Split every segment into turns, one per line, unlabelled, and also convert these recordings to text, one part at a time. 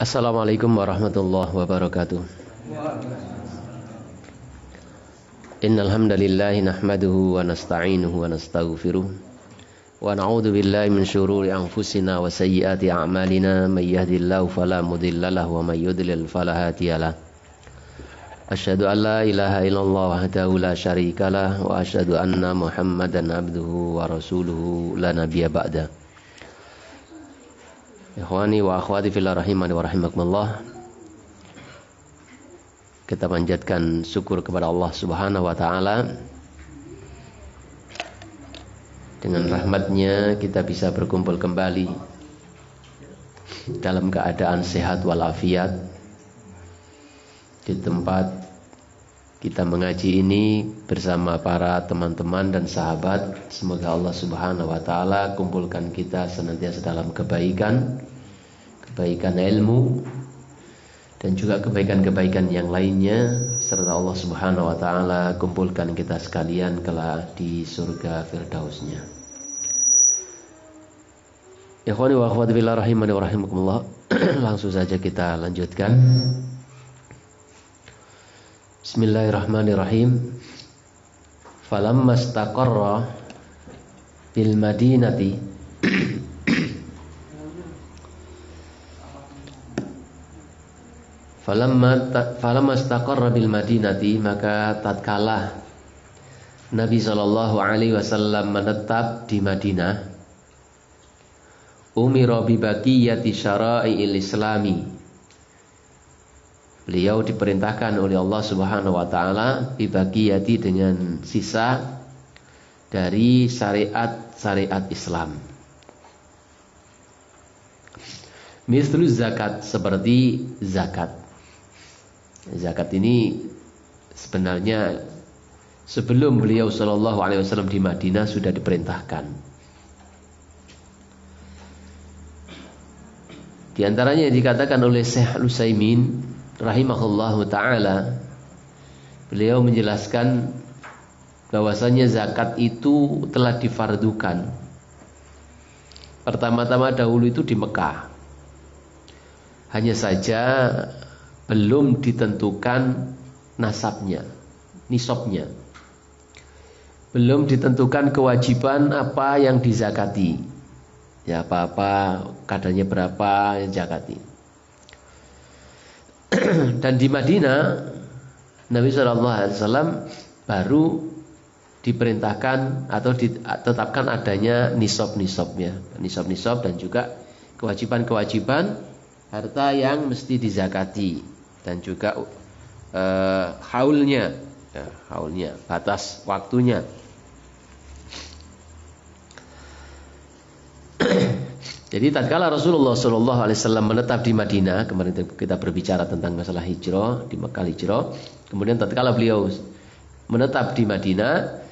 Assalamualaikum warahmatullahi wabarakatuh. Innal hamdalillah nahmaduhu wa nasta'inuhu wa nastaghfiruh wa na'udzu billahi min syururi anfusina wa sayyiati a'malina may yahdihillahu fala mudhillalahu wa may yudlil fala hadiyalah. Asyhadu an la ilaha illallah wahdahu la syarikalah wa asyhadu anna Muhammadan abduhu wa rasuluhu la nabiyya ba'da. Ikhwani wa akhwati fillah rahimani wa rahimakumullah. Kita panjatkan syukur kepada Allah Subhanahu wa taala. Dengan rahmatnya kita bisa berkumpul kembali dalam keadaan sehat walafiat di tempat kita mengaji ini bersama para teman-teman dan sahabat. Semoga Allah Subhanahu wa taala kumpulkan kita senantiasa dalam kebaikan ilmu dan juga kebaikan-kebaikan yang lainnya, serta Allah Subhanahu wa taala kumpulkan kita sekalian kelak di surga firdausnya. Ikhwani wa akhwati fillah rahimani wa rahimakumullah. Langsung saja kita lanjutkan. Bismillahirrahmanirrahim. Falamma istaqarra bil madinati Falamma istaqarra bil madinati, maka tatkala Nabi sallallahu alaihi wasallam menetap di Madinah, umira bi baqiyati syara'il islami, beliau diperintahkan oleh Allah Subhanahu wa taala bi baqiyati, dengan sisa dari syariat Islam. Mislu zakat, seperti zakat. Zakat ini sebenarnya sebelum beliau sallallahu alaihi wasallam di Madinah sudah diperintahkan. Di antaranya dikatakan oleh Syekh Al-Utsaimin rahimahullahu taala, beliau menjelaskan bahwasanya zakat itu telah difardukan pertama-tama dahulu itu di Mekah. Hanya saja belum ditentukan nasabnya, nisabnya. Belum ditentukan kewajiban apa yang dizakati. Ya, apa-apa kadarnya berapa yang zakati. Dan di Madinah Nabi SAW baru diperintahkan atau ditetapkan adanya nisab-nisabnya, nisab-nisab dan juga kewajiban-kewajiban harta yang mesti dizakati, dan juga haulnya, batas waktunya. Jadi tatkala Rasulullah SAW menetap di Madinah, kemarin kita berbicara tentang masalah hijrah, di Mekah hijrah. Kemudian tatkala beliau menetap di Madinah,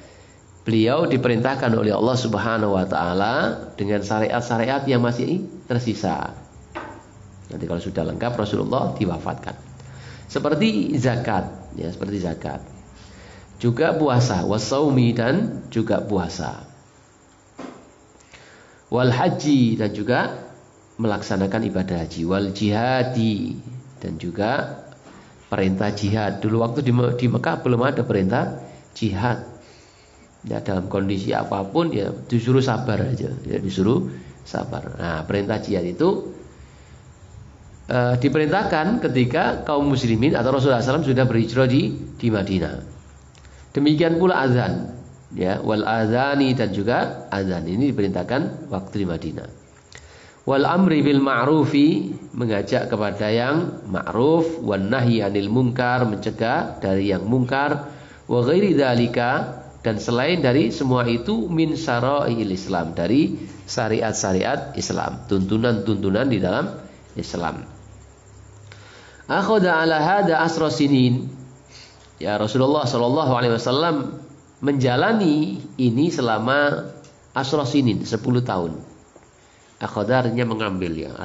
beliau diperintahkan oleh Allah Subhanahu wa taala dengan syariat-syariat yang masih tersisa. Nanti kalau sudah lengkap Rasulullah diwafatkan. Seperti zakat, ya, seperti zakat. Juga puasa, wasaumi, dan juga puasa. Wal haji, dan juga melaksanakan ibadah haji. Wal jihadi, dan juga perintah jihad. Dulu waktu di Mekah belum ada perintah jihad. Ya, dalam kondisi apapun ya disuruh sabar aja, ya disuruh sabar. Nah, perintah jihad itu diperintahkan ketika kaum muslimin atau Rasulullah SAW sudah berhijrah di Madinah. Demikian pula azan, ya, wal azani, dan juga azan ini diperintahkan waktu di Madinah. Wal amri bil ma'rufi, mengajak kepada yang ma'ruf, wan nahyi anil munkar, mencegah dari yang mungkar, wa ghairi dzalika, dan selain dari semua itu, min syara'il Islam, dari syariat-syariat Islam, tuntunan-tuntunan di dalam Islam. Akhadha ala hada asra sinin. Ya, Rasulullah sallallahu alaihi wasallam menjalani ini selama asra sinin, 10 tahun. Akhadha artinya mengambil, ya,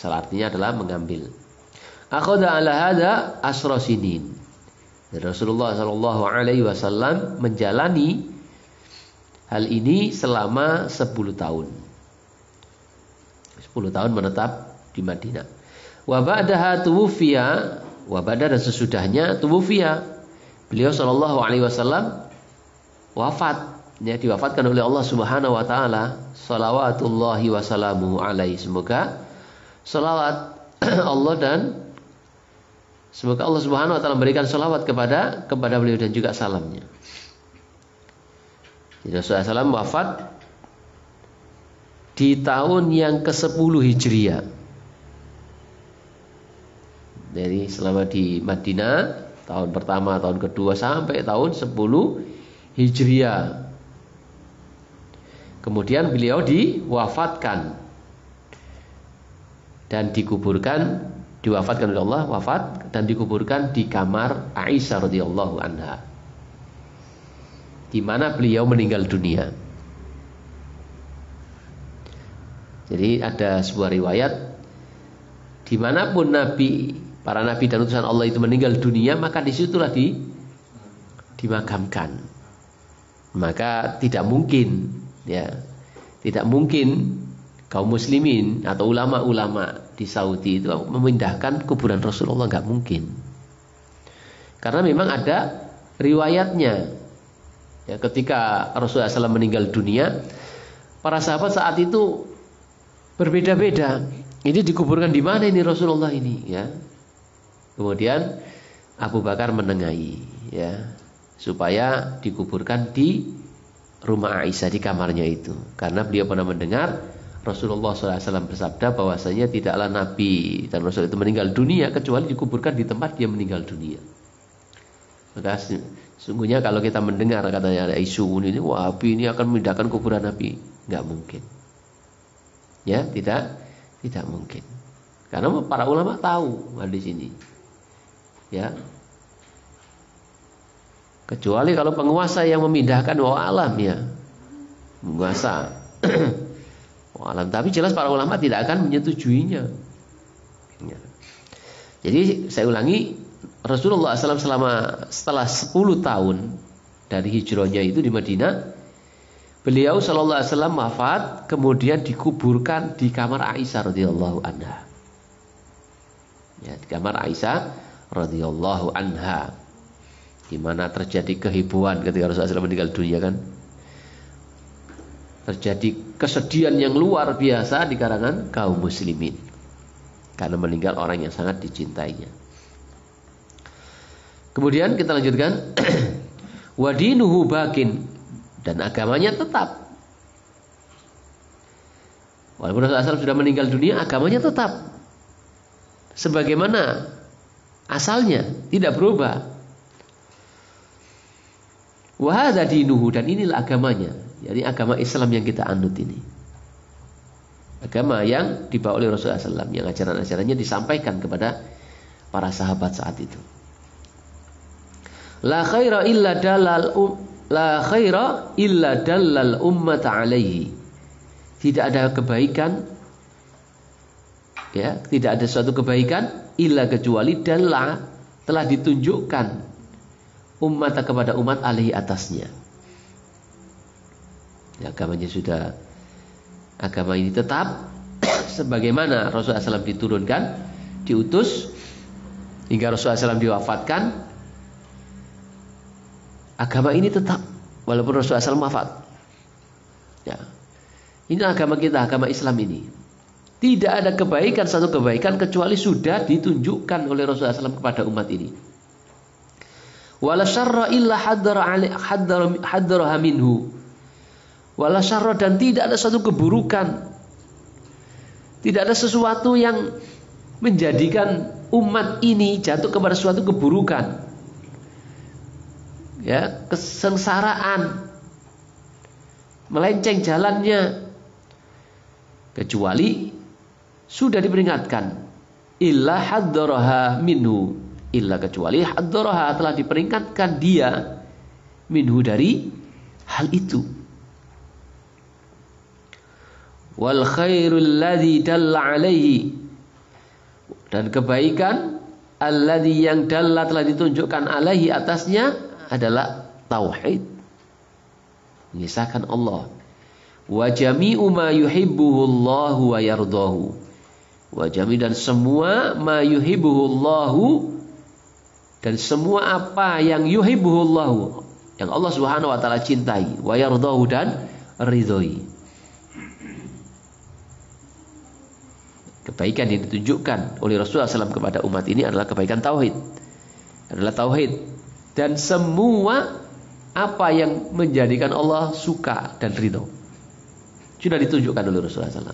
artinya adalah mengambil. Akhadha ala hada asra sinin. Dan Rasulullah sallallahu alaihi wasallam menjalani hal ini selama 10 tahun. 10 tahun menetap di Madinah. Wa ba'daha tuwfiya, wa ba'da dan sesudahnya tuwfiya. Beliau sallallahu alaihi wasallam wafat, ya, diwafatkan oleh Allah Subhanahu wa taala. Shalawatullahi wa salamuhu alaihi. Semoga salawat Allah dan semoga Allah Subhanahu wa taala memberikan salawat kepada beliau dan juga salamnya. Jadi Rasulullah SAW wafat di tahun yang ke-10 Hijriah. Jadi selama di Madinah tahun pertama, tahun kedua sampai tahun 10 Hijriah. Kemudian beliau diwafatkan dan diwafatkan oleh Allah, wafat dan dikuburkan di kamar Aisyah radhiyallahu anha, di mana beliau meninggal dunia. Jadi ada sebuah riwayat, dimanapun para nabi dan utusan Allah itu meninggal dunia, maka disitulah dimakamkan. Maka tidak mungkin, ya, tidak mungkin kaum muslimin atau ulama-ulama di Saudi itu memindahkan kuburan Rasulullah, nggak mungkin. Karena memang ada riwayatnya. Ya, ketika Rasulullah SAW meninggal dunia, para sahabat saat itu berbeda-beda. Ini dikuburkan di mana ini Rasulullah ini? Ya. Kemudian Abu Bakar menengahi, ya, supaya dikuburkan di rumah Aisyah, di kamarnya itu. Karena beliau pernah mendengar Rasulullah SAW bersabda bahwasanya tidaklah Nabi dan Rasul itu meninggal dunia kecuali dikuburkan di tempat dia meninggal dunia. Maka sungguhnya kalau kita mendengar katanya ada isu ini, Wahabi ini akan memindahkan kuburan Nabi, nggak mungkin. Ya, tidak mungkin. Karena para ulama tahu hadis ini. Ya. Kecuali kalau penguasa yang memindahkan alam, ya. Penguasa. Alam, tapi jelas para ulama tidak akan menyetujuinya. Ya. Jadi saya ulangi, Rasulullah SAW setelah 10 tahun dari hijrahnya itu di Madinah, beliau sallallahu alaihi wasallam wafat, kemudian dikuburkan di kamar Aisyah radhiyallahu anha. Ya, di kamar Aisyah radhiyallahu anha, di mana terjadi kehebohan ketika Rasulullah SAW meninggal dunia, kan? Terjadi kesedihan yang luar biasa di kalangan kaum muslimin karena meninggal orang yang sangat dicintainya. Kemudian kita lanjutkan. Wadinuhu bakin, dan agamanya tetap. Walaupun Rasulullah SAW sudah meninggal dunia, agamanya tetap sebagaimana asalnya, tidak berubah. Wa hadza dinuhu, dan inilah agamanya. Jadi agama Islam yang kita anut ini, agama yang dibawa oleh Rasulullah SAW, yang ajaran-ajarannya disampaikan kepada para sahabat saat itu. La khaira illa dallal ummata alaihi. Tidak ada kebaikan, ya, tidak ada suatu kebaikan illa kecuali telah ditunjukkan umat kepada umat alaihi atasnya. Ya, agama ini tetap sebagaimana Rasulullah SAW diturunkan, diutus hingga Rasulullah SAW diwafatkan. Agama ini tetap walaupun Rasulullah SAW wafat. Ya. Ini agama kita, agama Islam ini. Tidak ada kebaikan, satu kebaikan kecuali sudah ditunjukkan oleh Rasulullah SAW kepada umat ini. Wala syarra illa haddaraha minhu. Wala syarra, dan tidak ada satu keburukan, tidak ada sesuatu yang menjadikan umat ini jatuh kepada suatu keburukan, ya, kesengsaraan, melenceng jalannya, kecuali sudah diperingatkan. Illa haddaraha minhu, illa kecuali haddaraha, telah diperingatkan dia, minhu, dari hal itu. Wal khairul ladzi dalla alaihi, dan kebaikan alladzi yang dalla telah ditunjukkan alaihi atasnya adalah tauhid, mengisahkan Allah. Wa jami'u ma yuhibbuhu Allahu wa yardahu, Wa jami' dan semua ma yuhibbuhullahu, dan semua apa yang yuhibbuhullahu, yang Allah Subhanahu wa taala cintai, wa yardahu dan ridhoi. Kebaikan yang ditunjukkan oleh Rasulullah SAW kepada umat ini adalah kebaikan tauhid. Adalah tauhid. Dan semua apa yang menjadikan Allah suka dan ridho sudah ditunjukkan oleh Rasulullah SAW.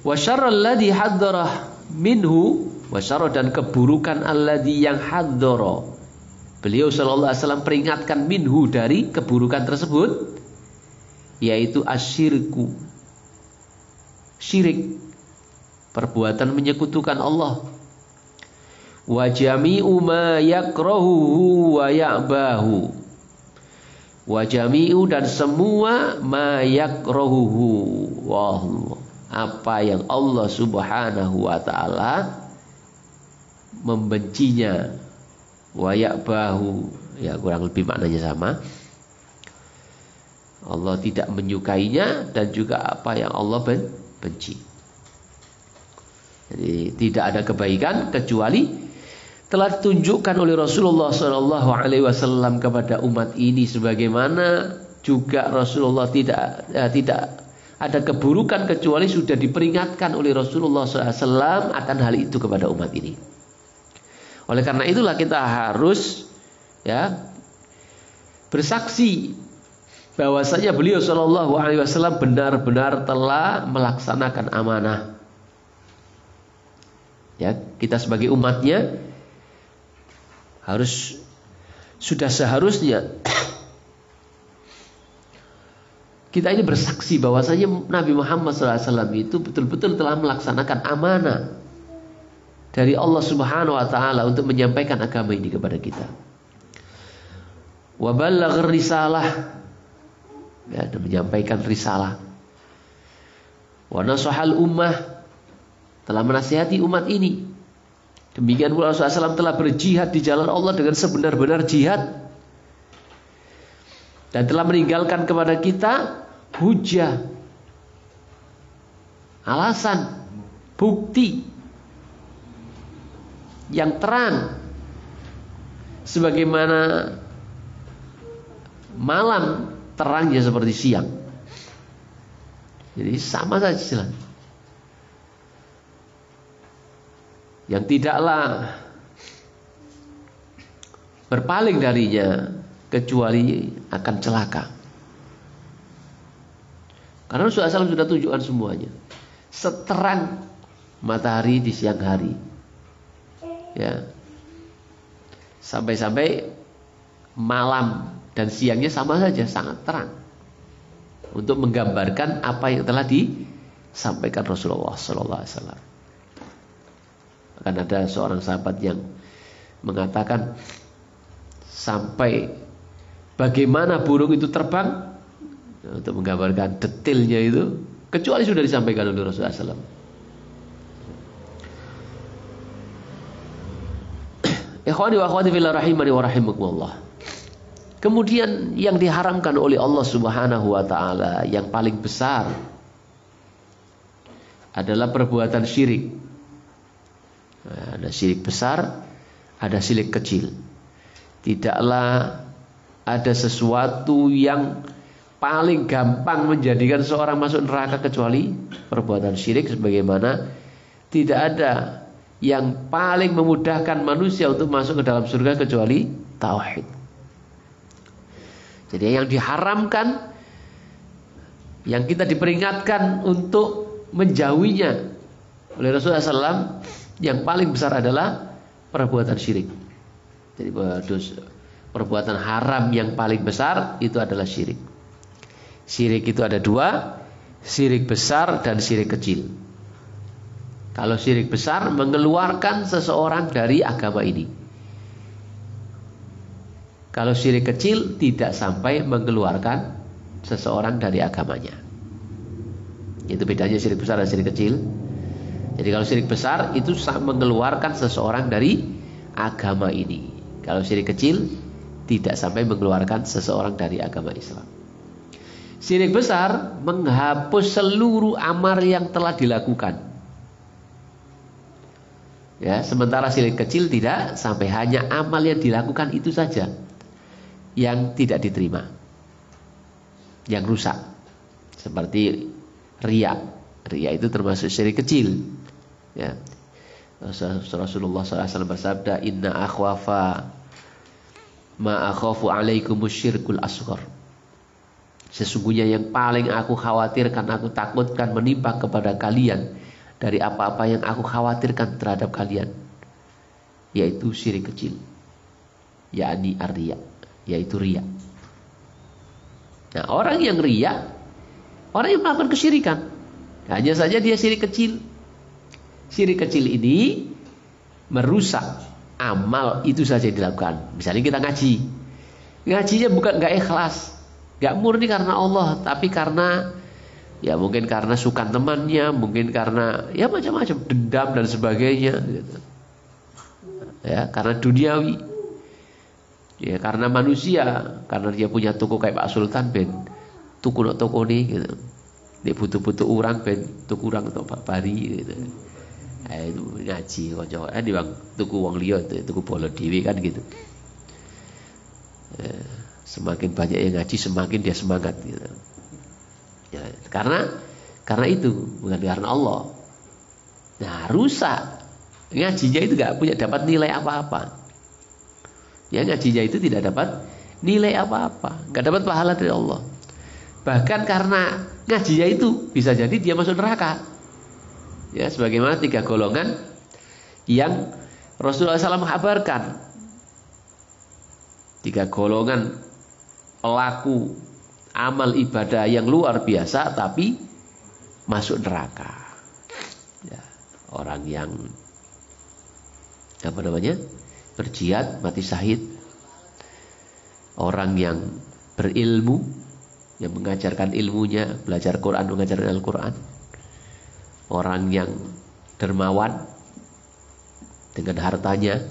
Wa syarrul ladzi haddara minhu, wa syarr dan keburukan alladzi yang haddara. Beliau sallallahu alaihi wasallam peringatkan minhu dari keburukan tersebut, yaitu asyirku, syirik, perbuatan menyekutukan Allah. Wa jami'u ma yakrahuhu wa ya'bahu. Wa jami'u dan semua ma yakrahuhu, wallah, apa yang Allah Subhanahu wa taala membencinya, wa ya'bahu, ya kurang lebih maknanya sama. Allah tidak menyukainya dan juga apa yang Allah benci. Jadi tidak ada kebaikan kecuali telah ditunjukkan oleh Rasulullah SAW kepada umat ini, sebagaimana juga Rasulullah tidak ada keburukan kecuali sudah diperingatkan oleh Rasulullah SAW akan hal itu kepada umat ini. Oleh karena itulah kita harus bersaksi bahwasanya beliau SAW benar-benar telah melaksanakan amanah. Ya, kita sebagai umatnya sudah seharusnya kita ini bersaksi bahwasanya Nabi Muhammad SAW itu betul-betul telah melaksanakan amanah dari Allah Subhanahu wa taala untuk menyampaikan agama ini kepada kita. Wa ballagha risalah, ya, dan menyampaikan risalah. Wa nasahal ummah, telah menasihati umat ini. Demikian pula Rasulullah SAW telah berjihad di jalan Allah dengan sebenar-benar jihad, dan telah meninggalkan kepada kita hujah, alasan, bukti yang terang, sebagaimana malam terangnya seperti siang. Jadi sama saja jelas. Yang tidaklah berpaling darinya kecuali akan celaka. Karena Rasulullah SAW sudah tunjukkan semuanya. Seterang matahari di siang hari, ya, sampai-sampai malam dan siangnya sama saja, sangat terang, untuk menggambarkan apa yang telah disampaikan Rasulullah SAW. Akan ada seorang sahabat yang mengatakan, sampai bagaimana burung itu terbang, untuk menggambarkan detailnya itu, kecuali sudah disampaikan oleh Rasulullah SAW. Ikhwani wa akhwati fillah rahimani wa rahimakumullah. Kemudian yang diharamkan oleh Allah Subhanahu wa taala yang paling besar adalah perbuatan syirik. Ada syirik besar, ada syirik kecil. Tidaklah ada sesuatu yang paling gampang menjadikan seorang masuk neraka kecuali perbuatan syirik, sebagaimana tidak ada yang paling memudahkan manusia untuk masuk ke dalam surga kecuali tauhid. Jadi yang diharamkan, yang kita diperingatkan untuk menjauhinya oleh Rasulullah SAW, yang paling besar adalah perbuatan syirik. Jadi perbuatan haram yang paling besar itu adalah syirik. Syirik itu ada dua, syirik besar dan syirik kecil. Kalau syirik besar mengeluarkan seseorang dari agama ini. Kalau syirik kecil tidak sampai mengeluarkan seseorang dari agamanya. Itu bedanya syirik besar dan syirik kecil. Jadi kalau syirik besar itu mengeluarkan seseorang dari agama ini. Kalau syirik kecil tidak sampai mengeluarkan seseorang dari agama Islam. Syirik besar menghapus seluruh amal yang telah dilakukan. Ya, sementara syirik kecil tidak, sampai hanya amal yang dilakukan itu saja yang tidak diterima, yang rusak. Seperti riya. Riya itu termasuk syirik kecil. Ya. Rasulullah SAW bersabda, Inna akhwafa ma akhafu alaikumus syirkul asghar. Sesungguhnya yang paling aku khawatirkan, aku takutkan menimpa kepada kalian dari apa-apa yang aku khawatirkan terhadap kalian, yaitu syirik kecil, yakni ar-riya, yaitu riya. Nah, orang yang riya, orang yang melakukan kesyirikan, hanya saja dia syirik kecil. Syirik kecil ini merusak amal itu saja yang dilakukan. Misalnya kita ngaji, ngajinya bukan nggak ikhlas, nggak murni karena Allah, tapi karena ya mungkin karena sukan temannya, mungkin karena ya macam-macam, dendam dan sebagainya gitu. Ya, karena duniawi. Ya, karena manusia, karena dia punya toko kayak Pak Sultan ben tuku nok toko nih gitu. Dia butuh-butuh orang ben tuku orang untuk Pak Bari gitu. Itu ngaji kanca di bang tuku wong liya tuku bola dhewe kan gitu. Semakin banyak yang ngaji semakin dia semangat gitu. Ya, karena itu bukan karena Allah. Nah, rusak. Ngajinya itu gak punya dapat nilai apa-apa. Ya, ngajinya itu tidak dapat nilai apa-apa, gak dapat pahala dari Allah. Bahkan karena ngajinya itu bisa jadi dia masuk neraka. Ya, sebagaimana 3 golongan yang Rasulullah SAW menghabarkan. 3 golongan pelaku amal ibadah yang luar biasa tapi masuk neraka. Ya, orang yang berjihad mati syahid, orang yang berilmu, yang mengajarkan ilmunya, belajar Quran, mengajarkan Al-Quran, orang yang dermawan dengan hartanya,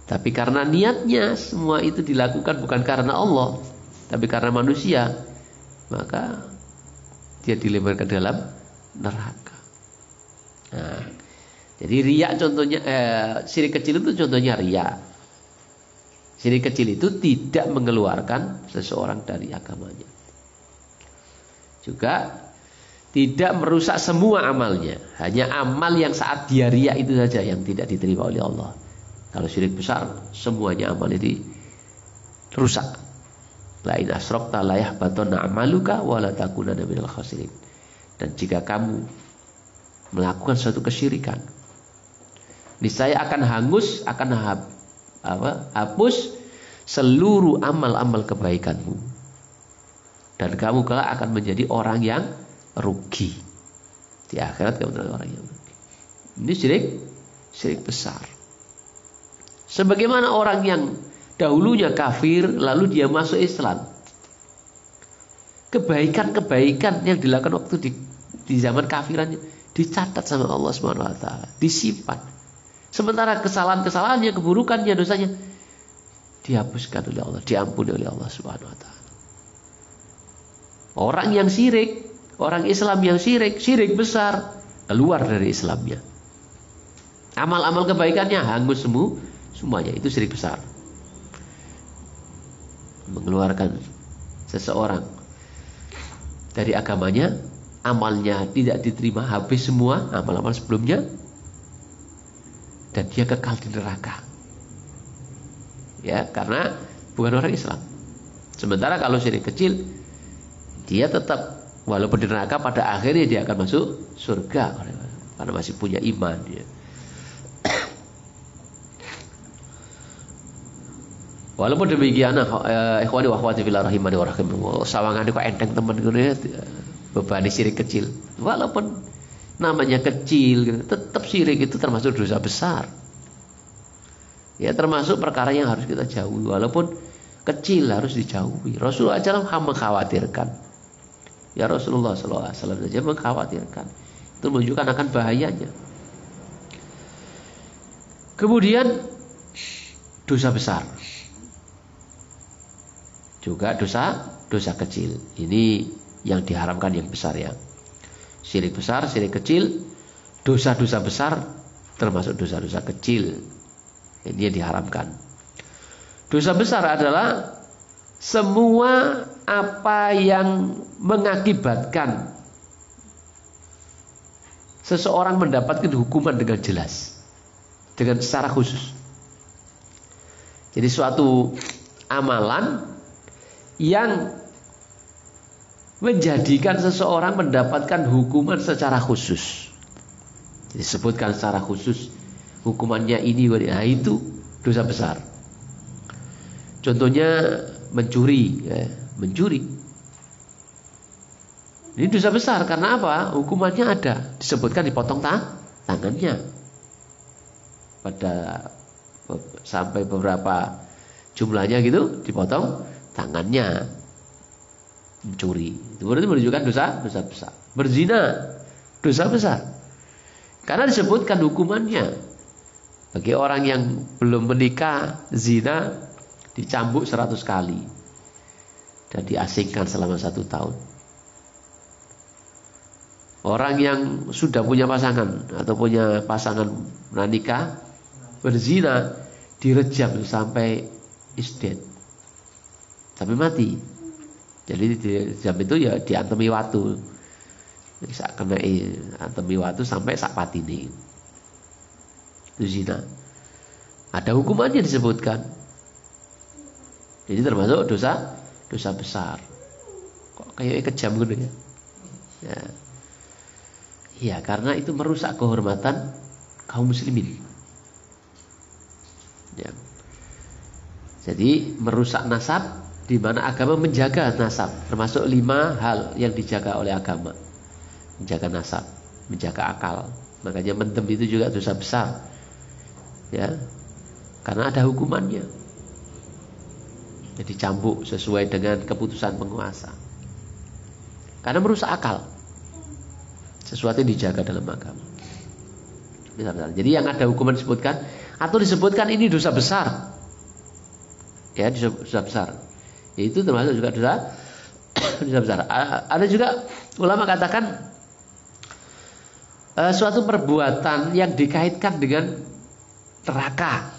tapi karena niatnya semua itu dilakukan bukan karena Allah, tapi karena manusia, maka dia dilemparkan ke dalam neraka. Nah, jadi riya contohnya, syirik kecil itu contohnya riya. Syirik kecil itu tidak mengeluarkan seseorang dari agamanya. Juga tidak merusak semua amalnya. Hanya amal yang saat dia riya itu saja yang tidak diterima oleh Allah. Kalau syirik besar, semuanya amal itu rusak. La in asrakta la yahbatanna amaluka wa la takunanna minal khasirin. Dan jika kamu melakukan suatu kesyirikan, niscaya akan hangus, akan hapus seluruh amal-amal kebaikanmu, dan kamu kelak akan menjadi orang yang rugi di akhirat. Kamu menjadi orang yang rugi. Ini syirik besar. Sebagaimana orang yang dahulunya kafir lalu dia masuk Islam, kebaikan-kebaikan yang dilakukan waktu di zaman kafirannya dicatat sama Allah Subhanahu wa taala, disimpan. Sementara kesalahan-kesalahannya, keburukannya, dosanya dihapuskan oleh Allah, diampuni oleh Allah Subhanahu wa taala. Orang yang syirik, orang Islam yang syirik besar, keluar dari Islamnya. Amal-amal kebaikannya hangus semuanya, itu syirik besar. Mengeluarkan seseorang dari agamanya, amalnya tidak diterima, habis semua amal-amal sebelumnya, dan dia kekal di neraka. Ya, karena bukan orang Islam. Sementara kalau syirik kecil, dia tetap walaupun di neraka, pada akhirnya dia akan masuk surga karena masih punya iman ya. Walaupun demikian, ikhwani wa akhwati fillah rahimani wa rahimakumullah, sawangane kok enteng temen ngene beban syirik kecil. Walaupun namanya kecil gitu, tetap syirik itu termasuk dosa besar. Ya, termasuk perkara yang harus kita jauhi. Walaupun kecil harus dijauhi. Rasulullah SAW mengkhawatirkan. Ya, Rasulullah SAW saja mengkhawatirkan. Itu menunjukkan akan bahayanya. Kemudian dosa besar. Juga dosa kecil. Ini yang diharamkan yang besar ya. Syirik besar, syirik kecil, dosa-dosa besar termasuk dosa-dosa kecil. Ini yang diharamkan. Dosa besar adalah semua apa yang mengakibatkan seseorang mendapatkan hukuman dengan jelas, dengan secara khusus. Jadi suatu amalan yang menjadikan seseorang mendapatkan hukuman secara khusus. Disebutkan secara khusus hukumannya ini, nah itu dosa besar. Contohnya mencuri, ya, mencuri. Ini dosa besar karena apa? Hukumannya ada, disebutkan dipotong tangannya. Pada sampai beberapa jumlahnya gitu, dipotong tangannya. Mencuri, itu berarti menunjukkan dosa besar. Berzina, dosa besar. Karena disebutkan hukumannya. Bagi orang yang belum menikah, zina dicambuk 100 kali dan diasingkan selama 1 tahun. Orang yang sudah punya pasangan atau punya pasangan menikah, berzina, direjam sampai isdet, sampai mati. Jadi direjam itu ya diantemi watu. Bisa kena antemi watu sampai sak patine. Itu zina. Ada hukumannya disebutkan. Jadi termasuk dosa besar. Kok kayak kejam gitu ya? Ya. Iya, karena itu merusak kehormatan kaum muslimin. Ya. Jadi merusak nasab, di mana agama menjaga nasab, termasuk 5 hal yang dijaga oleh agama. Menjaga nasab, menjaga akal. Makanya mendem itu juga dosa besar. Ya. Karena ada hukumannya. Jadi cambuk sesuai dengan keputusan penguasa. Karena merusak akal. Sesuatu yang dijaga dalam agama. Jadi yang ada hukuman disebutkan atau disebutkan ini dosa besar. Ya, dosa besar. Itu termasuk juga dosa besar. Ada juga ulama katakan suatu perbuatan yang dikaitkan dengan neraka,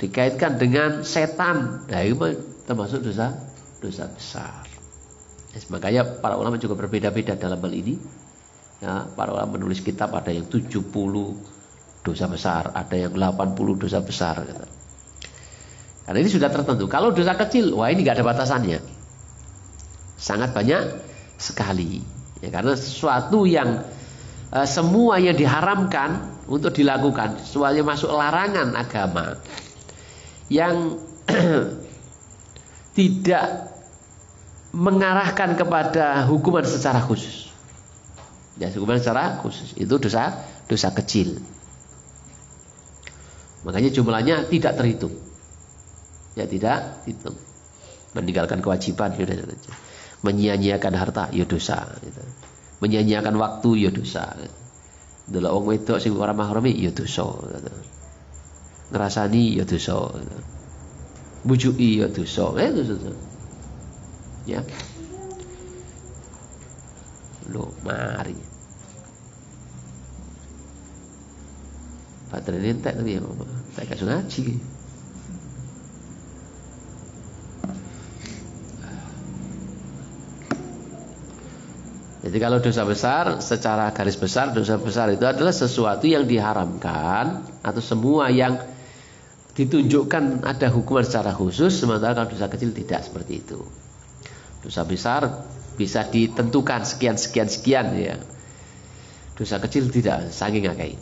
dikaitkan dengan setan, nah itu termasuk dosa besar. Makanya para ulama juga berbeda-beda dalam hal ini. Ya, para ulama menulis kitab ada yang 70 dosa besar, ada yang 80 dosa besar. Gitu. Karena ini sudah tertentu. Kalau dosa kecil, wah ini nggak ada batasannya, sangat banyak sekali. Ya, karena sesuatu yang semua yang diharamkan untuk dilakukan, sesuatu yang masuk larangan agama, yang tidak mengarahkan kepada hukuman secara khusus. Ya, hukuman secara khusus itu dosa kecil. Makanya jumlahnya tidak terhitung. Ya, tidak hitung. Meninggalkan kewajiban, ya, menyia-nyiakan harta, ya dosa. Gitu. Menyia-nyiakan waktu, ya dosa. Delok wong wedok sing ora mahrami, ya dosa. Gitu. Ngrasani, ya dosa. Gitu. Bujuki, ya dosa. Dosa. Ya. Loh, mari. Baterai ini entek tapi ya, tak kasih ngaji. Jadi kalau dosa besar, secara garis besar, dosa besar itu adalah sesuatu yang diharamkan atau semua yang ditunjukkan ada hukuman secara khusus, sementara kalau dosa kecil tidak seperti itu. Dosa besar bisa ditentukan sekian ya. Dosa kecil tidak, saking akeh.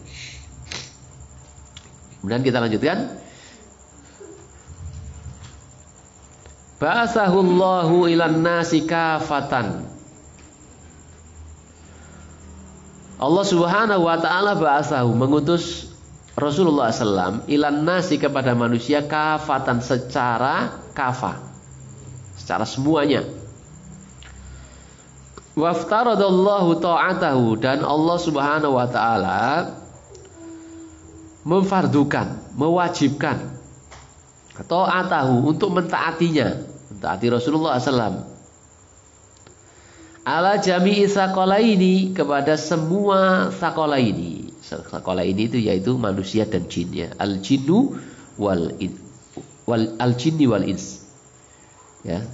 Kemudian kita lanjutkan. Ba'athahullahu ilan nasi kafatan. Allah Subhanahu wa taala ba'athahu, mengutus Rasulullah SAW ilan nasi kepada manusia kafatan, secara kafa, secara semuanya. Waftaradallahu ta'atahu, dan Allah Subhanahu wa taala memfardukan, mewajibkan ta'atahu, untuk mentaatinya, mentaati Rasulullah SAW, ala jami'i tsaqalaini, kepada semua tsaqalaini. Sakola ini itu yaitu manusia dan jin ya. Al-jinnu al-jinni wal ins. Ya,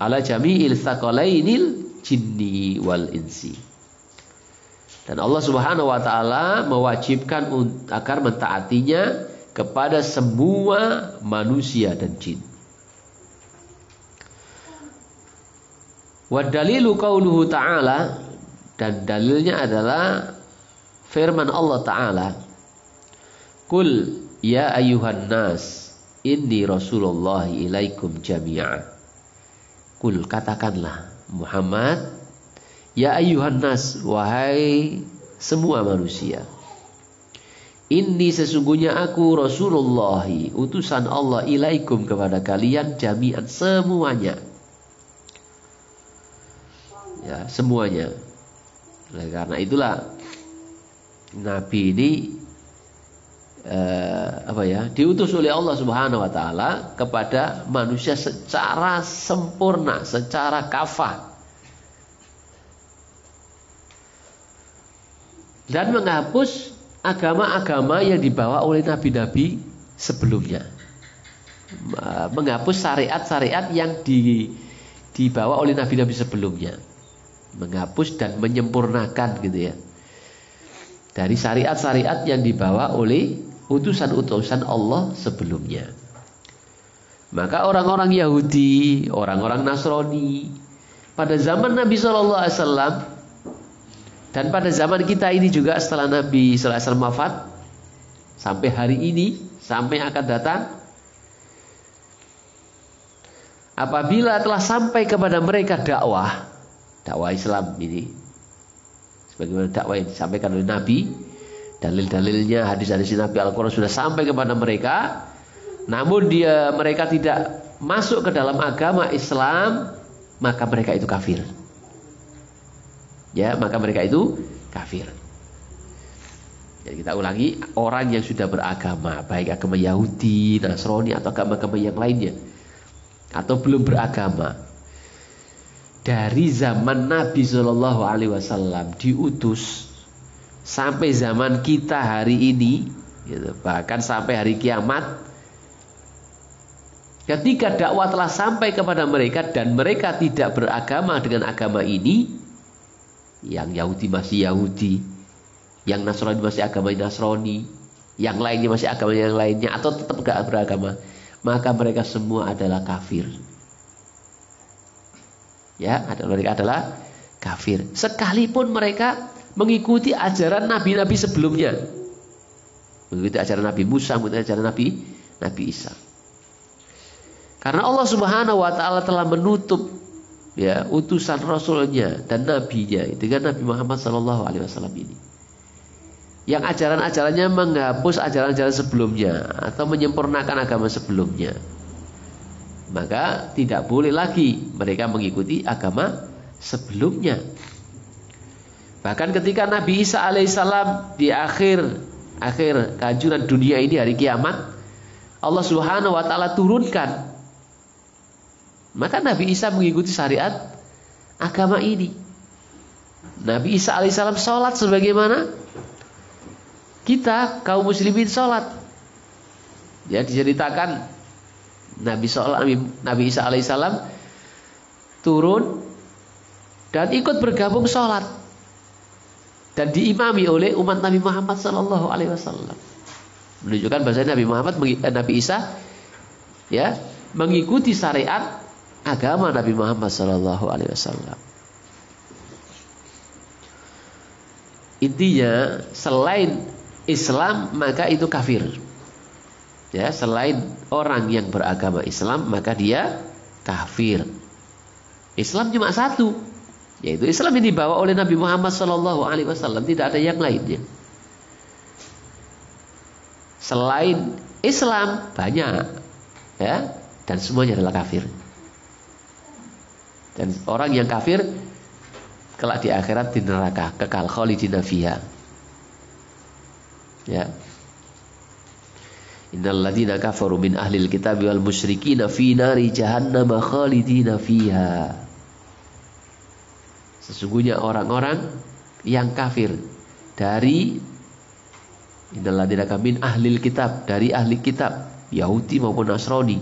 ala jami'il tsaqalainil jinni wal insi. Dan Allah Subhanahu wa taala mewajibkan agar mentaatinya kepada semua manusia dan jin. Wa dalilu qauluhu ta'ala, dan dalilnya adalah firman Allah Ta'ala, Qul ya ayyuhan nas inni rasulullah ilaikum jami'a. Qul, katakanlah Muhammad, ya ayyuhan nas, wahai semua manusia, inni sesungguhnya aku Rasulullah, utusan Allah, ilaikum kepada kalian, jami'an semuanya. Ya, semuanya. Nah, karena itulah Nabi ini diutus oleh Allah Subhanahu wa taala kepada manusia secara sempurna, secara kafah. Dan menghapus agama-agama yang dibawa oleh nabi-nabi sebelumnya. Menghapus syariat-syariat yang dibawa oleh nabi-nabi sebelumnya. Menghapus dan menyempurnakan gitu ya, dari syariat-syariat yang dibawa oleh utusan-utusan Allah sebelumnya. Maka orang-orang Yahudi, orang-orang Nasrani pada zaman Nabi SAW dan pada zaman kita ini juga setelah Nabi SAW wafat sampai hari ini, sampai akan datang, apabila telah sampai kepada mereka dakwah Islam ini, sebagaimana dakwah yang disampaikan oleh Nabi, dalil-dalilnya, hadis-hadis Nabi, Al-Quran sudah sampai kepada mereka, namun mereka tidak masuk ke dalam agama Islam, maka mereka itu kafir. Ya, maka mereka itu kafir. Jadi kita ulangi, orang yang sudah beragama, baik agama Yahudi, Nasrani atau agama-agama yang lainnya, atau belum beragama, dari zaman Nabi Shallallahu Alaihi Wasallam diutus sampai zaman kita hari ini, gitu, bahkan sampai hari kiamat, ketika dakwah telah sampai kepada mereka dan mereka tidak beragama dengan agama ini, yang Yahudi masih Yahudi, yang Nasrani masih agama Nasrani, yang lainnya masih agama yang lainnya, atau tetap tidak beragama, maka mereka semua adalah kafir. Ya, mereka adalah kafir. Sekalipun mereka mengikuti ajaran nabi-nabi sebelumnya, mengikuti ajaran Nabi Musa, mengikuti ajaran Nabi Isa. Karena Allah Subhanahu wa taala telah menutup ya utusan Rasulnya dan nabinya dengan Nabi Muhammad SAW ini, yang ajaran-ajarannya menghapus ajaran-ajaran sebelumnya atau menyempurnakan agama sebelumnya. Maka tidak boleh lagi mereka mengikuti agama sebelumnya. Bahkan ketika Nabi Isa alaihissalam di akhir kehancuran dunia ini, hari kiamat, Allah Subhanahu wa taala turunkan, maka Nabi Isa mengikuti syariat agama ini. Nabi Isa alaihissalam sholat sebagaimana kita kaum muslimin sholat. Ya, diceritakan Nabi Isa alaihissalam turun dan ikut bergabung sholat dan diimami oleh umat Nabi Muhammad Sallallahu Alaihi Wasallam, menunjukkan bahwa Nabi Isa ya mengikuti syariat agama Nabi Muhammad Sallallahu Alaihi Wasallam. Intinya, selain Islam maka itu kafir. Ya, selain orang yang beragama Islam maka dia kafir. Islam cuma satu, yaitu Islam yang dibawa oleh Nabi Muhammad SAW, tidak ada yang lainnya. Selain Islam banyak, ya, dan semuanya adalah kafir. Dan orang yang kafir kelak di akhirat di neraka, kekal khalidina fiha. Ya. Innal ladzina kafaru min ahlil kitabi wal musyrikin fi nari jahannam khalidina fiha. Sesungguhnya orang-orang yang kafir dari Innal ladzina min ahlil kitab, dari ahli kitab, Yahudi maupun Nasrani.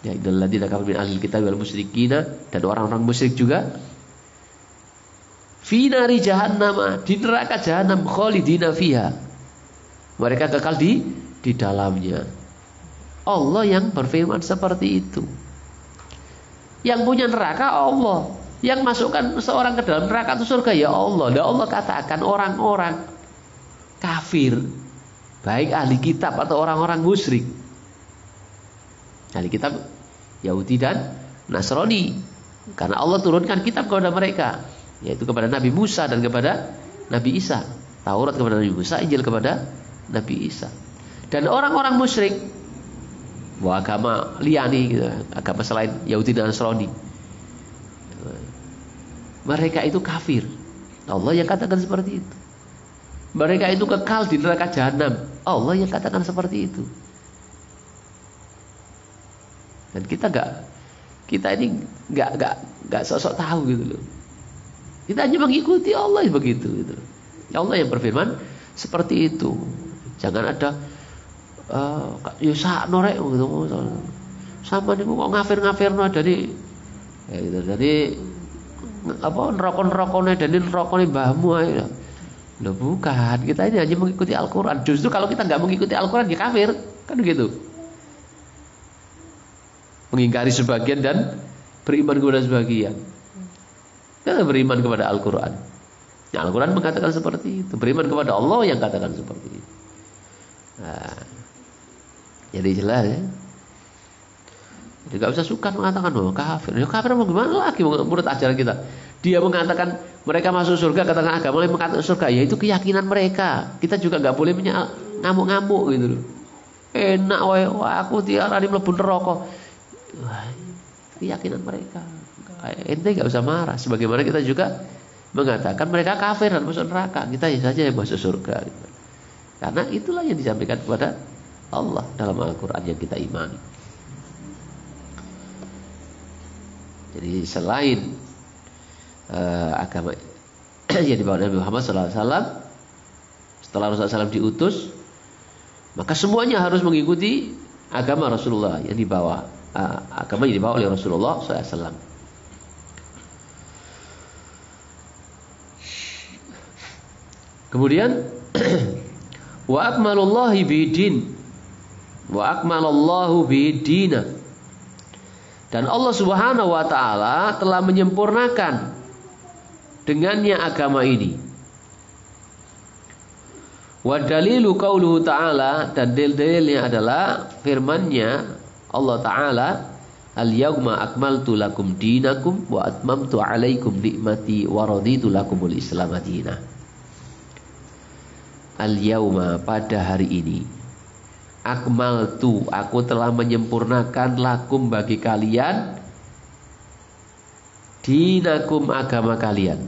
Ya, innal ladzina min ahlil kitab wal musyrikina, dan orang-orang musyrik juga. Fi nari jahannam, di neraka jahanam, khalidina fiha. Mereka kekal di dalamnya. Allah yang berfirman seperti itu. Yang punya neraka Allah. Yang masukkan seorang ke dalam neraka atau surga ya Allah. Dan Allah katakan orang-orang kafir, baik ahli kitab atau orang-orang musyrik. Ahli kitab Yahudi dan Nasrani. Karena Allah turunkan kitab kepada mereka, yaitu kepada Nabi Musa dan kepada Nabi Isa. Taurat kepada Nabi Musa, Injil kepada Nabi Isa. Dan orang-orang musyrik, agama liani gitu, agama selain Yahudi dan Nasrani, mereka itu kafir. Allah yang katakan seperti itu. Mereka itu kekal di neraka jahanam. Allah yang katakan seperti itu. Dan kita ini nggak sok-sok tahu gitu loh. Kita hanya mengikuti Allah begitu gitu. Allah yang berfirman seperti itu. Jangan ada ya sakno rek gitu. Sama niku kok ngafir-ngafirno dari ya gitu. Jadi apa neraka-nerakane dan nerakane mbahmu ae. Loh bukan, kita ini hanya mengikuti Al-Qur'an. Justru kalau kita enggak mengikuti Al-Qur'an ya kafir, kan begitu. Mengingkari sebagian dan beriman kepada sebagian. Kita beriman kepada Al-Qur'an. Ya, Al-Qur'an mengatakan seperti itu. Beriman kepada Allah yang katakan seperti itu. Nah, jadi jelas ya. Jadi gak usah suka mengatakan kafir. Ya kafir mau gimana lagi menurut ajaran kita. Dia mengatakan mereka masuk surga, katakan agama yang mengatakan surga. Ya itu keyakinan mereka. Kita juga gak boleh ngamuk-ngamuk gitu loh. Enak wae, aku diarani mlebu neraka. Keyakinan mereka. Ente gak usah marah. Sebagaimana kita juga mengatakan mereka kafir dan masuk neraka. Kita saja yang masuk surga gitu. Karena itulah yang disampaikan kepada Allah dalam Al-Quran yang kita imani. Jadi selain agama yang dibawa Nabi Muhammad SAW, setelah Rasulullah SAW diutus, maka semuanya harus mengikuti agama Rasulullah yang dibawa, agama yang dibawa oleh Rasulullah SAW. Kemudian wa akmalullahi bidin, wa akmalallahu bidina. Dan Allah Subhanahu wa taala telah menyempurnakan dengannya agama ini. Wa dalilu qauluhu ta'ala, dan dalilnya adalah firman-Nya Allah taala, al-yauma akmaltu lakum dinakum wa atmamtu 'alaikum ni'mati wa raditu lakumul Islam madina. Al-yauma, pada hari ini, akmaltu, aku telah menyempurnakan lakum, bagi kalian, dinakum, agama kalian,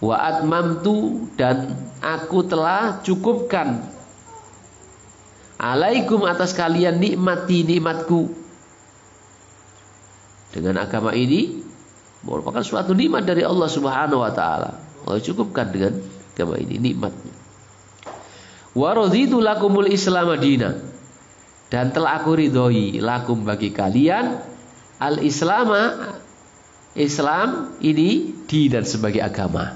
wa atmamtu, dan aku telah cukupkan, alaikum, atas kalian, nikmati, nikmatku. Dengan agama ini merupakan suatu nikmat dari Allah Subhanahu wa taala. Allah cukupkan dengan agama ini nikmatnya. Wa raditu lakumul Islam madina, dan telah aku ridhoi lakum, bagi kalian, al-Islama, Islam ini, dan sebagai agama.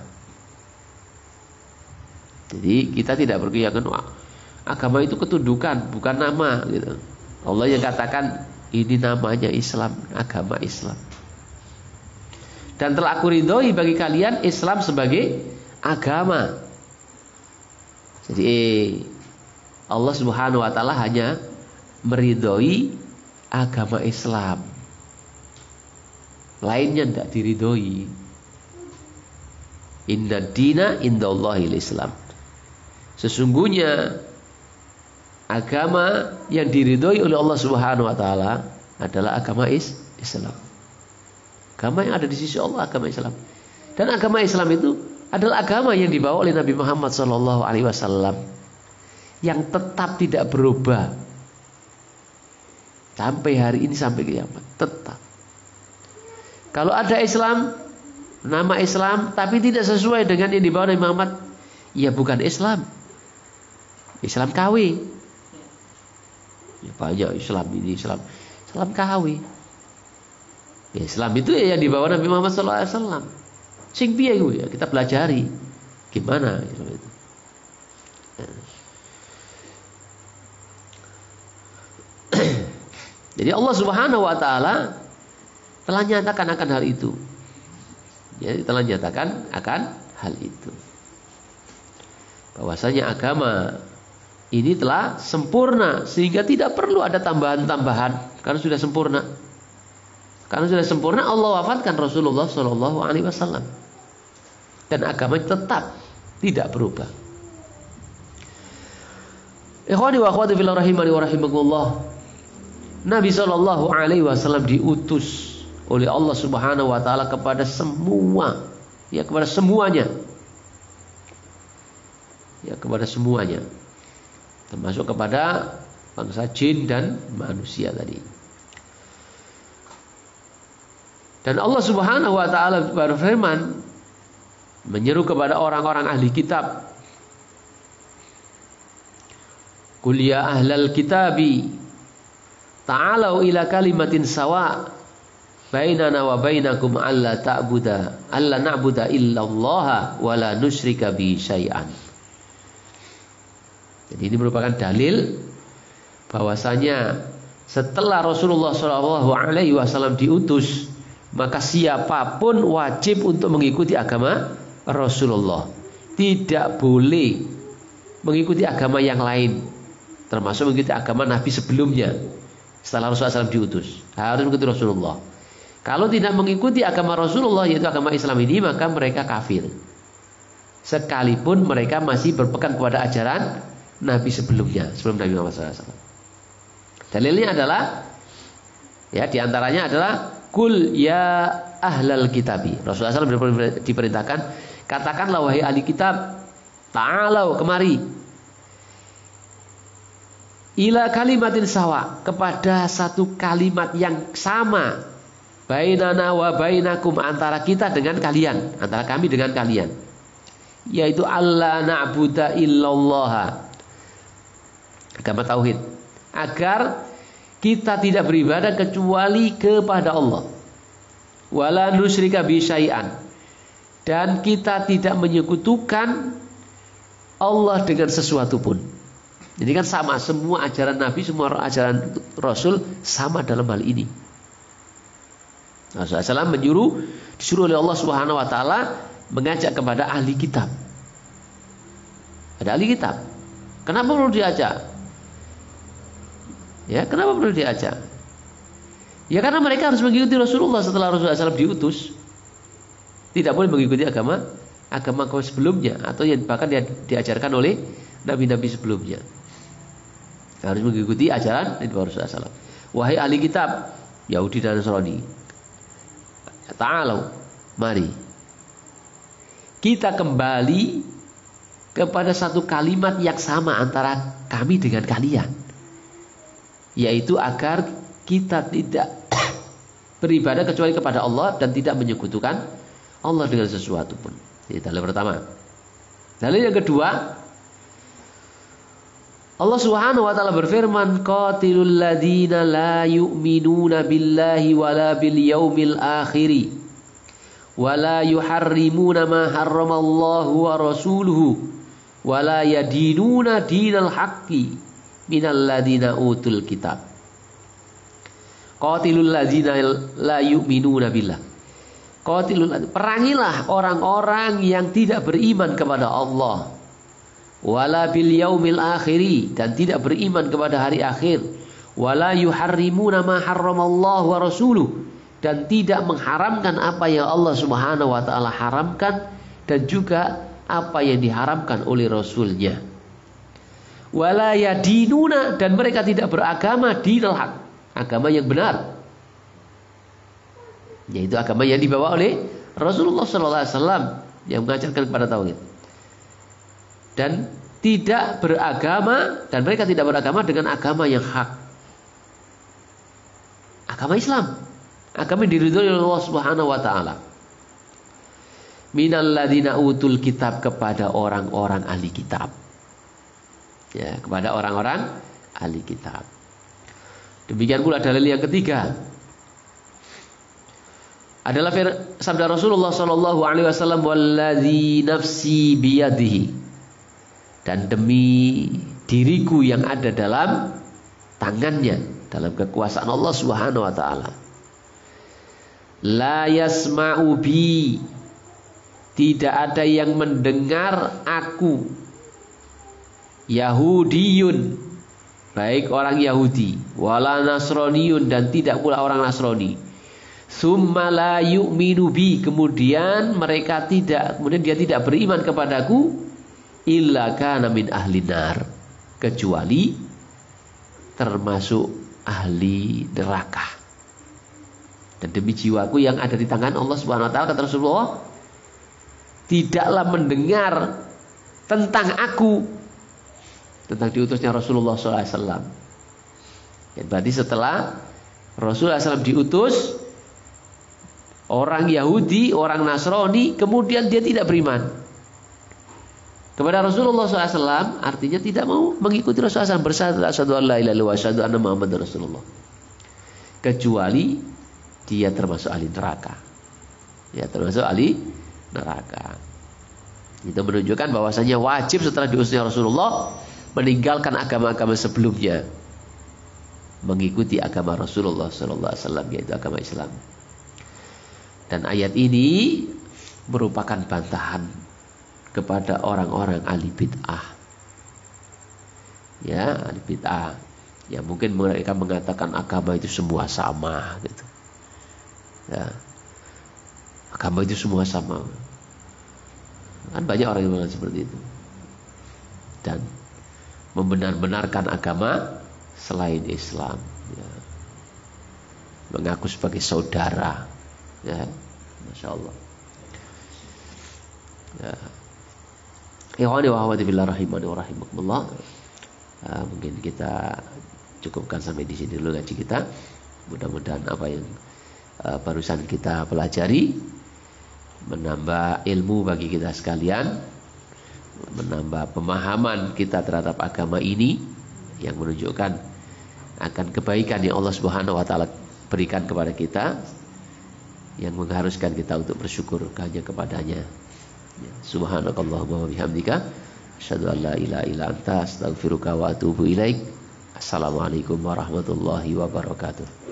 Jadi kita tidak berkeyakinan agama itu ketundukan, bukan nama gitu. Allah yang katakan ini namanya Islam, agama Islam. Dan telah aku ridhoi bagi kalian Islam sebagai agama. Jadi Allah Subhanahu wa taala hanya meridhoi agama Islam. Lainnya tidak diridhoi. Inna dina indallahil Islam. Sesungguhnya agama yang diridhoi oleh Allah Subhanahu wa taala adalah agama Islam. Agama yang ada di sisi Allah, agama Islam. Dan agama Islam itu adalah agama yang dibawa oleh Nabi Muhammad SAW, yang tetap tidak berubah sampai hari ini, sampai kiamat, tetap. Kalau ada Islam, nama Islam, tapi tidak sesuai dengan yang dibawa Nabi Muhammad, Ya bukan Islam. Islam KW. Ya, banyak Islam ini, Islam KW. Ya, Islam itu ya yang dibawa Nabi Muhammad SAW. Sing piye iku ya kita pelajari gimana Islam itu. Ya. Jadi Allah Subhanahu wa taala telah nyatakan akan hal itu. Ya, telah nyatakan akan hal itu. Bahwasanya agama ini telah sempurna sehingga tidak perlu ada tambahan-tambahan karena sudah sempurna. Karena sudah sempurna Allah wafatkan Rasulullah Shallallahu Alaihi Wasallam dan agama tetap tidak berubah. Ikhwani wa akhwati fillah rahimani wa rahimakumullah. Nabi Shallallahu Alaihi Wasallam diutus oleh Allah Subhanahu Wa Taala kepada semua, ya kepada semuanya, ya kepada semuanya, termasuk kepada bangsa jin dan manusia tadi. Dan Allah Subhanahu Wa Taala berfirman menyeru kepada orang-orang ahli kitab, Qul ya ahlal kitabi ta'alau ila kalimatin sawa bainana wa bainakum alla na'budu illallaha wa la nusyrika bi syai'an. Jadi ini merupakan dalil bahwasanya setelah Rasulullah Shallallahu Alaihi Wasallam diutus, maka siapapun wajib untuk mengikuti agama Rasulullah. Tidak boleh mengikuti agama yang lain, termasuk mengikuti agama Nabi sebelumnya. Setelah Rasulullah SAW diutus, harus mengikuti Rasulullah. Kalau tidak mengikuti agama Rasulullah, yaitu agama Islam ini, maka mereka kafir. Sekalipun mereka masih berpegang kepada ajaran Nabi sebelumnya, sebelum Nabi Muhammad SAW. Dalilnya adalah, ya diantaranya adalah Qul ya ahlal kitabi. Rasulullah SAW diperintahkan, katakanlah wahai ahli kitab, ta'alau kemari. Ila kalimatin sawa, kepada satu kalimat yang sama, bainana wa bainakum, antara kita dengan kalian, antara kami dengan kalian, yaitu alla na'budu illallaha, agama tauhid, agar kita tidak beribadah kecuali kepada Allah, wala nusyrika bi syai'an, dan kita tidak menyekutukan Allah dengan sesuatu pun. Jadi kan sama, semua ajaran Nabi, semua ajaran Rasul sama dalam hal ini. Rasulullah SAW disuruh oleh Allah Subhanahu Wa Taala mengajak kepada ahli kitab. Ada ahli kitab. Kenapa perlu diajak? Ya, kenapa perlu diajak? Ya karena mereka harus mengikuti Rasulullah setelah Rasulullah SAW diutus. Tidak boleh mengikuti agama sebelumnya atau yang bahkan diajarkan oleh nabi-nabi sebelumnya. Harus mengikuti ajaran Nabi Rasulullah SAW. Wahai ahli kitab Yahudi dan Nasrani, ta'alau, mari kita kembali kepada satu kalimat yang sama antara kami dengan kalian, yaitu agar kita tidak beribadah kecuali kepada Allah dan tidak menyekutukan Allah dengan sesuatu pun. Ini dalil pertama. Dalil yang kedua, Allah Subhanahu wa taala berfirman, qatilul ladzina la yu'minuna billahi wala bil yaumil akhir wala yuharrimuna ma harramallahu wa rasuluhu wala yadinuna dinal haqqi minal ladzina utul kitab. Qatilul ladzina la yu'minuna billah. Perangilah orang-orang yang tidak beriman kepada Allah, wala bil yaumil akhiri, dan tidak beriman kepada hari akhir, wala yuharrimuna ma harramallahu wa rasuluh, dan tidak mengharamkan apa yang Allah Subhanahu wa taala haramkan dan juga apa yang diharamkan oleh Rasulnya. Wala yadinuna, dan mereka tidak beragama dinal haq, agama yang benar, yaitu agama yang dibawa oleh Rasulullah SAW yang mengajarkan kepada tauhid. Dan tidak beragama, dan mereka tidak beragama dengan agama yang hak, agama Islam, agama yang diridhoi oleh Allah Subhanahu wa taala. minalladzina utul kitab, kepada orang-orang ahli kitab. Ya, kepada orang-orang ahli kitab. Demikian pula dalil yang ketiga adalah sabda Rasulullah sallallahu alaihi wasallam, wallazi nafsi biyadihi, dan demi diriku yang ada dalam tangannya, dalam kekuasaan Allah Subhanahu wa taala. La yasma'u bi, tidak ada yang mendengar aku, Yahudiyun, baik orang Yahudi, wala Nasroniyun, dan tidak pula orang Nasrani, summa la yu'minu bi, kemudian dia tidak beriman kepadaku, illa kana min ahli nar, kecuali termasuk ahli neraka. Dan demi jiwaku yang ada di tangan Allah Subhanahu wa taala, kata Rasulullah, tidaklah mendengar tentang aku, tentang diutusnya Rasulullah SAW. Ya, berarti setelah Rasulullah SAW diutus, orang Yahudi, orang Nasrani, kemudian dia tidak beriman kepada Rasulullah SAW, artinya tidak mau mengikuti Rasulullah SAW, bersyahadat asyhadu an la ilaha illallah wa asyhadu anna Muhammadar Rasulullah, kecuali dia termasuk ahli neraka. Ya, termasuk ahli neraka. Itu menunjukkan bahwasanya wajib setelah diutusnya Rasulullah meninggalkan agama-agama sebelumnya, mengikuti agama Rasulullah SAW, yaitu agama Islam. Dan ayat ini merupakan bantahan kepada orang-orang ahli bid'ah. Ya, ahli bid'ah. Ya, mungkin mereka mengatakan agama itu semua sama gitu. Ya. Agama itu semua sama. Kan banyak orang yang mengatakan seperti itu. Dan membenar-benarkan agama selain Islam, ya. Mengaku sebagai saudara, ya. Masya Allah. Ya. Ikhwani wa akhwati fillah rahimani wa rahimakumullah. Mungkin kita cukupkan sampai di sini dulu ngaji kita. Mudah-mudahan apa yang barusan kita pelajari menambah ilmu bagi kita sekalian, menambah pemahaman kita terhadap agama ini, yang menunjukkan akan kebaikan yang Allah Subhanahu wa taala berikan kepada kita, yang mengharuskan kita untuk bersyukur hanya kepadanya. Subhanakallahumma wa bihamdika asyhadu an la ilaha illa anta astaghfiruka wa atubu ilaik. Assalamualaikum warahmatullahi wabarakatuh.